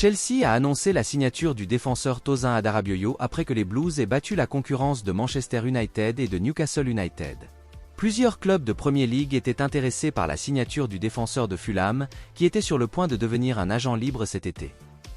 Chelsea a annoncé la signature du défenseur Tosin Adarabioyo après que les Blues aient battu la concurrence de Manchester United et de Newcastle United. Plusieurs clubs de Premier League étaient intéressés par la signature du défenseur de Fulham, qui était sur le point de devenir un agent libre cet été.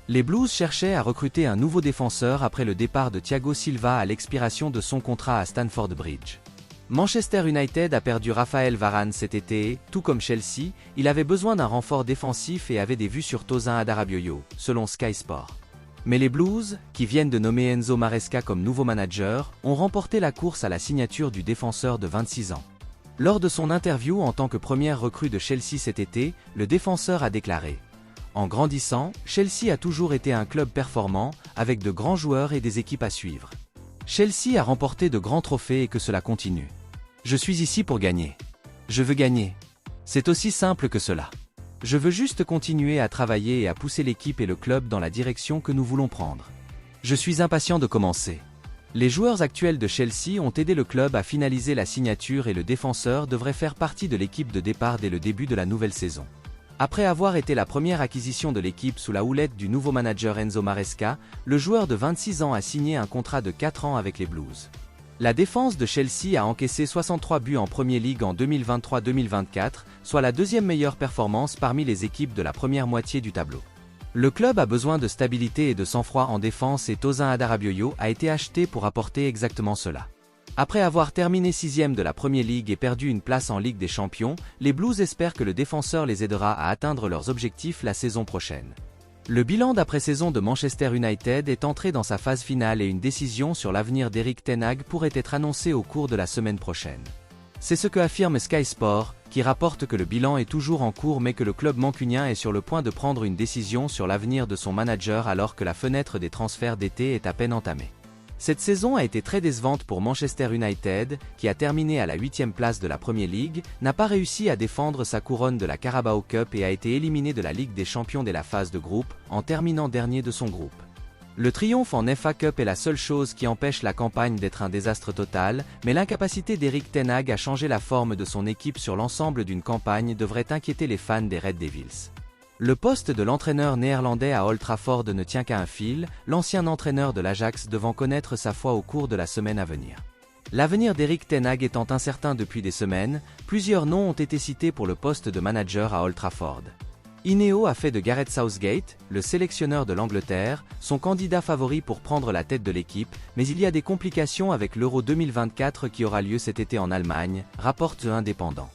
Les Blues cherchaient à recruter un nouveau défenseur après le départ de Thiago Silva à l'expiration de son contrat à Stamford Bridge. Manchester United a perdu Raphaël Varane cet été et, tout comme Chelsea, il avait besoin d'un renfort défensif et avait des vues sur Tosin Adarabioyo, selon Sky Sport. Mais les Blues, qui viennent de nommer Enzo Maresca comme nouveau manager, ont remporté la course à la signature du défenseur de 26 ans. Lors de son interview en tant que première recrue de Chelsea cet été, le défenseur a déclaré « En grandissant, Chelsea a toujours été un club performant, avec de grands joueurs et des équipes à suivre. Chelsea a remporté de grands trophées et que cela continue. Je suis ici pour gagner. Je veux gagner. C'est aussi simple que cela. Je veux juste continuer à travailler et à pousser l'équipe et le club dans la direction que nous voulons prendre. Je suis impatient de commencer. » Les joueurs actuels de Chelsea ont aidé le club à finaliser la signature et le défenseur devrait faire partie de l'équipe de départ dès le début de la nouvelle saison. Après avoir été la première acquisition de l'équipe sous la houlette du nouveau manager Enzo Maresca, le joueur de 26 ans a signé un contrat de 4 ans avec les Blues. La défense de Chelsea a encaissé 63 buts en Premier League en 2023-2024, soit la deuxième meilleure performance parmi les équipes de la première moitié du tableau. Le club a besoin de stabilité et de sang-froid en défense et Tosin Adarabioyo a été acheté pour apporter exactement cela. Après avoir terminé 6e de la Premier League et perdu une place en Ligue des Champions, les Blues espèrent que le défenseur les aidera à atteindre leurs objectifs la saison prochaine. Le bilan d'après-saison de Manchester United est entré dans sa phase finale et une décision sur l'avenir d'Erik ten Hag pourrait être annoncée au cours de la semaine prochaine. C'est ce que affirme Sky Sport, qui rapporte que le bilan est toujours en cours mais que le club mancunien est sur le point de prendre une décision sur l'avenir de son manager alors que la fenêtre des transferts d'été est à peine entamée. Cette saison a été très décevante pour Manchester United, qui a terminé à la 8e place de la Premier League, n'a pas réussi à défendre sa couronne de la Carabao Cup et a été éliminé de la Ligue des Champions dès la phase de groupe, en terminant dernier de son groupe. Le triomphe en FA Cup est la seule chose qui empêche la campagne d'être un désastre total, mais l'incapacité d'Erik ten Hag à changer la forme de son équipe sur l'ensemble d'une campagne devrait inquiéter les fans des Red Devils. Le poste de l'entraîneur néerlandais à Old Trafford ne tient qu'à un fil, l'ancien entraîneur de l'Ajax devant connaître sa foi au cours de la semaine à venir. L'avenir d'Erik ten Hag étant incertain depuis des semaines, plusieurs noms ont été cités pour le poste de manager à Old Trafford. Ineos a fait de Gareth Southgate, le sélectionneur de l'Angleterre, son candidat favori pour prendre la tête de l'équipe, mais il y a des complications avec l'Euro 2024 qui aura lieu cet été en Allemagne, rapporte The Independent.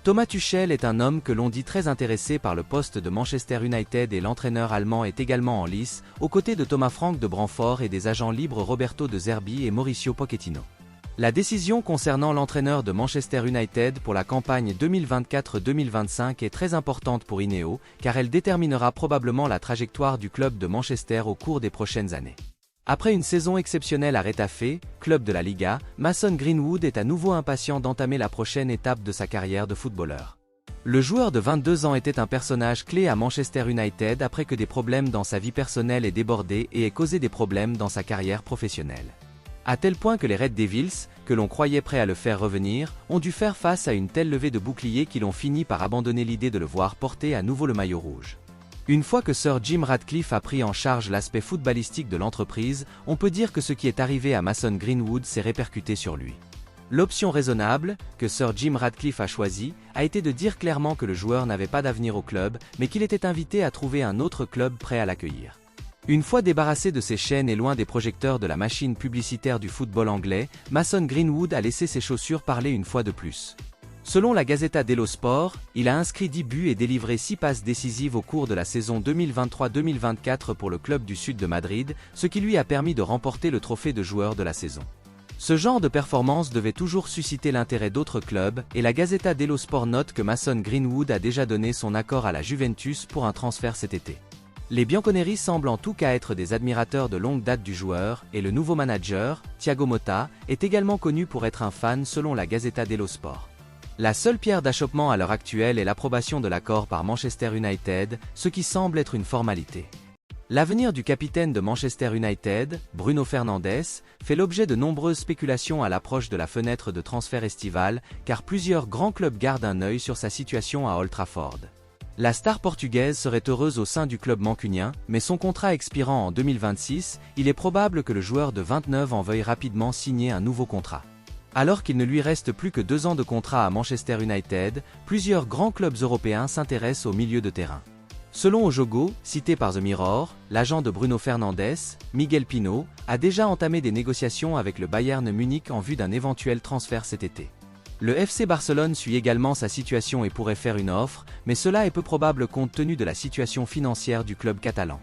Thomas Tuchel est un homme que l'on dit très intéressé par le poste de Manchester United et l'entraîneur allemand est également en lice, aux côtés de Thomas Frank de Brentford et des agents libres Roberto De Zerbi et Mauricio Pochettino. La décision concernant l'entraîneur de Manchester United pour la campagne 2024-2025 est très importante pour Ineos, car elle déterminera probablement la trajectoire du club de Manchester au cours des prochaines années. Après une saison exceptionnelle à Retafe, club de la Liga, Mason Greenwood est à nouveau impatient d'entamer la prochaine étape de sa carrière de footballeur. Le joueur de 22 ans était un personnage clé à Manchester United après que des problèmes dans sa vie personnelle aient débordé et aient causé des problèmes dans sa carrière professionnelle. À tel point que les Red Devils, que l'on croyait prêts à le faire revenir, ont dû faire face à une telle levée de boucliers qu'ils ont fini par abandonner l'idée de le voir porter à nouveau le maillot rouge. Une fois que Sir Jim Ratcliffe a pris en charge l'aspect footballistique de l'entreprise, on peut dire que ce qui est arrivé à Mason Greenwood s'est répercuté sur lui. L'option raisonnable, que Sir Jim Ratcliffe a choisie, a été de dire clairement que le joueur n'avait pas d'avenir au club, mais qu'il était invité à trouver un autre club prêt à l'accueillir. Une fois débarrassé de ses chaînes et loin des projecteurs de la machine publicitaire du football anglais, Mason Greenwood a laissé ses chaussures parler une fois de plus. Selon la Gazzetta dello Sport, il a inscrit 10 buts et délivré 6 passes décisives au cours de la saison 2023-2024 pour le club du sud de Madrid, ce qui lui a permis de remporter le trophée de joueur de la saison. Ce genre de performance devait toujours susciter l'intérêt d'autres clubs, et la Gazzetta dello Sport note que Mason Greenwood a déjà donné son accord à la Juventus pour un transfert cet été. Les Bianconeri semblent en tout cas être des admirateurs de longue date du joueur, et le nouveau manager, Thiago Motta, est également connu pour être un fan selon la Gazzetta dello Sport. La seule pierre d'achoppement à l'heure actuelle est l'approbation de l'accord par Manchester United, ce qui semble être une formalité. L'avenir du capitaine de Manchester United, Bruno Fernandes, fait l'objet de nombreuses spéculations à l'approche de la fenêtre de transfert estivale, car plusieurs grands clubs gardent un œil sur sa situation à Old Trafford. La star portugaise serait heureuse au sein du club mancunien, mais son contrat expirant en 2026, il est probable que le joueur de 29 ans veuille rapidement signer un nouveau contrat. Alors qu'il ne lui reste plus que 2 ans de contrat à Manchester United, plusieurs grands clubs européens s'intéressent au milieu de terrain. Selon Ojogo, cité par The Mirror, l'agent de Bruno Fernandes, Miguel Pino, a déjà entamé des négociations avec le Bayern Munich en vue d'un éventuel transfert cet été. Le FC Barcelone suit également sa situation et pourrait faire une offre, mais cela est peu probable compte tenu de la situation financière du club catalan.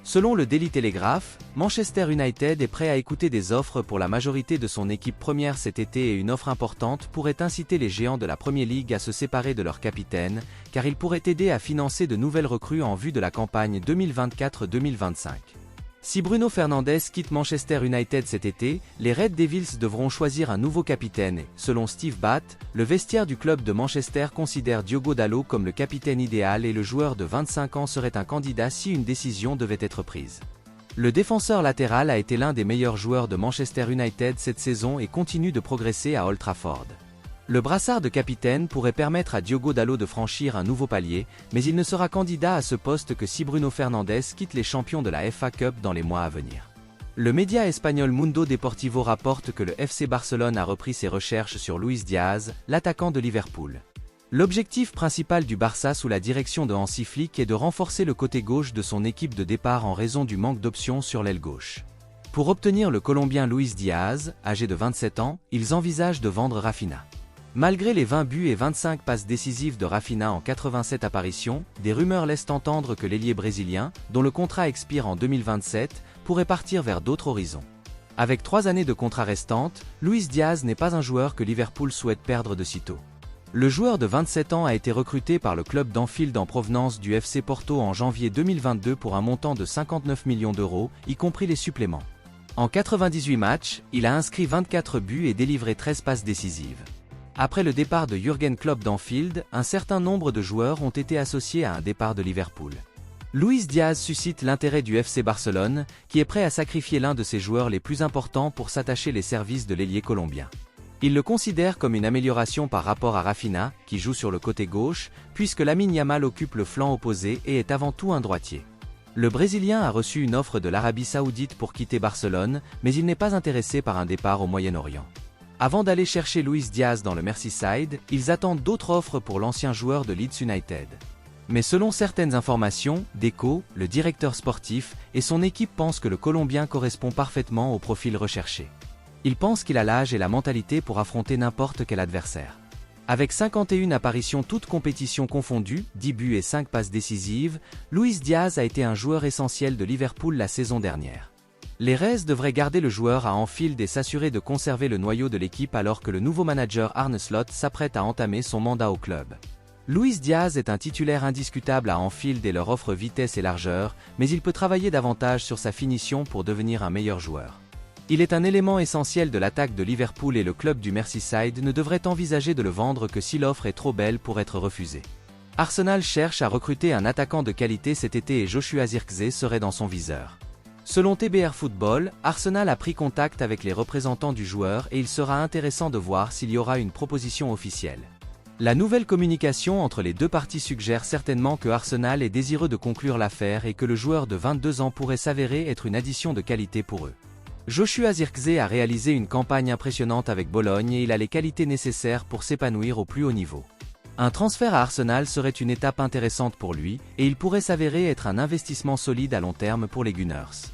Selon le Daily Telegraph, Manchester United est prêt à écouter des offres pour la majorité de son équipe première cet été et une offre importante pourrait inciter les géants de la Premier League à se séparer de leur capitaine, car il pourrait aider à financer de nouvelles recrues en vue de la campagne 2024-2025. Si Bruno Fernandes quitte Manchester United cet été, les Red Devils devront choisir un nouveau capitaine et, selon Steve Batt, le vestiaire du club de Manchester considère Diogo Dalot comme le capitaine idéal et le joueur de 25 ans serait un candidat si une décision devait être prise. Le défenseur latéral a été l'un des meilleurs joueurs de Manchester United cette saison et continue de progresser à Old Trafford. Le brassard de capitaine pourrait permettre à Diogo Dalot de franchir un nouveau palier, mais il ne sera candidat à ce poste que si Bruno Fernandes quitte les champions de la FA Cup dans les mois à venir. Le média espagnol Mundo Deportivo rapporte que le FC Barcelone a repris ses recherches sur Luis Diaz, l'attaquant de Liverpool. L'objectif principal du Barça sous la direction de Hansi Flick est de renforcer le côté gauche de son équipe de départ en raison du manque d'options sur l'aile gauche. Pour obtenir le Colombien Luis Diaz, âgé de 27 ans, ils envisagent de vendre Rafinha. Malgré les 20 buts et 25 passes décisives de Rafinha en 87 apparitions, des rumeurs laissent entendre que l'ailier brésilien, dont le contrat expire en 2027, pourrait partir vers d'autres horizons. Avec 3 années de contrat restantes, Luis Diaz n'est pas un joueur que Liverpool souhaite perdre de sitôt. Le joueur de 27 ans a été recruté par le club d'Anfield en provenance du FC Porto en janvier 2022 pour un montant de 59 millions d'euros, y compris les suppléments. En 98 matchs, il a inscrit 24 buts et délivré 13 passes décisives. Après le départ de Jürgen Klopp d'Anfield, un certain nombre de joueurs ont été associés à un départ de Liverpool. Luis Diaz suscite l'intérêt du FC Barcelone, qui est prêt à sacrifier l'un de ses joueurs les plus importants pour s'attacher les services de l'ailier colombien. Il le considère comme une amélioration par rapport à Rafinha, qui joue sur le côté gauche, puisque Lamine Yamal occupe le flanc opposé et est avant tout un droitier. Le Brésilien a reçu une offre de l'Arabie Saoudite pour quitter Barcelone, mais il n'est pas intéressé par un départ au Moyen-Orient. Avant d'aller chercher Luis Diaz dans le Merseyside, ils attendent d'autres offres pour l'ancien joueur de Leeds United. Mais selon certaines informations, Deco, le directeur sportif, et son équipe pensent que le Colombien correspond parfaitement au profil recherché. Ils pensent qu'il a l'âge et la mentalité pour affronter n'importe quel adversaire. Avec 51 apparitions toutes compétitions confondues, 10 buts et 5 passes décisives, Luis Diaz a été un joueur essentiel de Liverpool la saison dernière. Les Reds devraient garder le joueur à Anfield et s'assurer de conserver le noyau de l'équipe alors que le nouveau manager Arne Slot s'apprête à entamer son mandat au club. Luis Diaz est un titulaire indiscutable à Anfield et leur offre vitesse et largeur, mais il peut travailler davantage sur sa finition pour devenir un meilleur joueur. Il est un élément essentiel de l'attaque de Liverpool et le club du Merseyside ne devrait envisager de le vendre que si l'offre est trop belle pour être refusée. Arsenal cherche à recruter un attaquant de qualité cet été et Joshua Zirkzee serait dans son viseur. Selon TBR Football, Arsenal a pris contact avec les représentants du joueur et il sera intéressant de voir s'il y aura une proposition officielle. La nouvelle communication entre les deux parties suggère certainement que Arsenal est désireux de conclure l'affaire et que le joueur de 22 ans pourrait s'avérer être une addition de qualité pour eux. Joshua Zirkzee a réalisé une campagne impressionnante avec Bologne et il a les qualités nécessaires pour s'épanouir au plus haut niveau. Un transfert à Arsenal serait une étape intéressante pour lui et il pourrait s'avérer être un investissement solide à long terme pour les Gunners.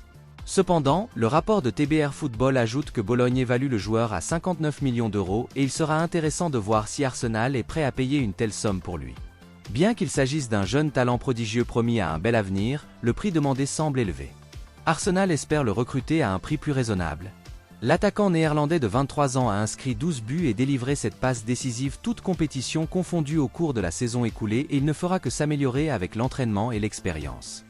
Cependant, le rapport de TBR Football ajoute que Bologne évalue le joueur à 59 millions d'euros et il sera intéressant de voir si Arsenal est prêt à payer une telle somme pour lui. Bien qu'il s'agisse d'un jeune talent prodigieux promis à un bel avenir, le prix demandé semble élevé. Arsenal espère le recruter à un prix plus raisonnable. L'attaquant néerlandais de 23 ans a inscrit 12 buts et délivré cette passe décisive toute compétition confondue au cours de la saison écoulée et il ne fera que s'améliorer avec l'entraînement et l'expérience.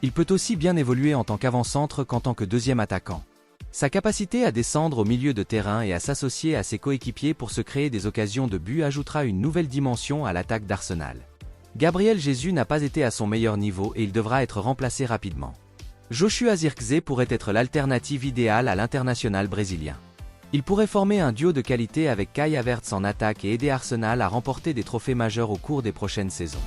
Il peut aussi bien évoluer en tant qu'avant-centre qu'en tant que deuxième attaquant. Sa capacité à descendre au milieu de terrain et à s'associer à ses coéquipiers pour se créer des occasions de but ajoutera une nouvelle dimension à l'attaque d'Arsenal. Gabriel Jesus n'a pas été à son meilleur niveau et il devra être remplacé rapidement. Joshua Zirkzee pourrait être l'alternative idéale à l'international brésilien. Il pourrait former un duo de qualité avec Kai Havertz en attaque et aider Arsenal à remporter des trophées majeurs au cours des prochaines saisons.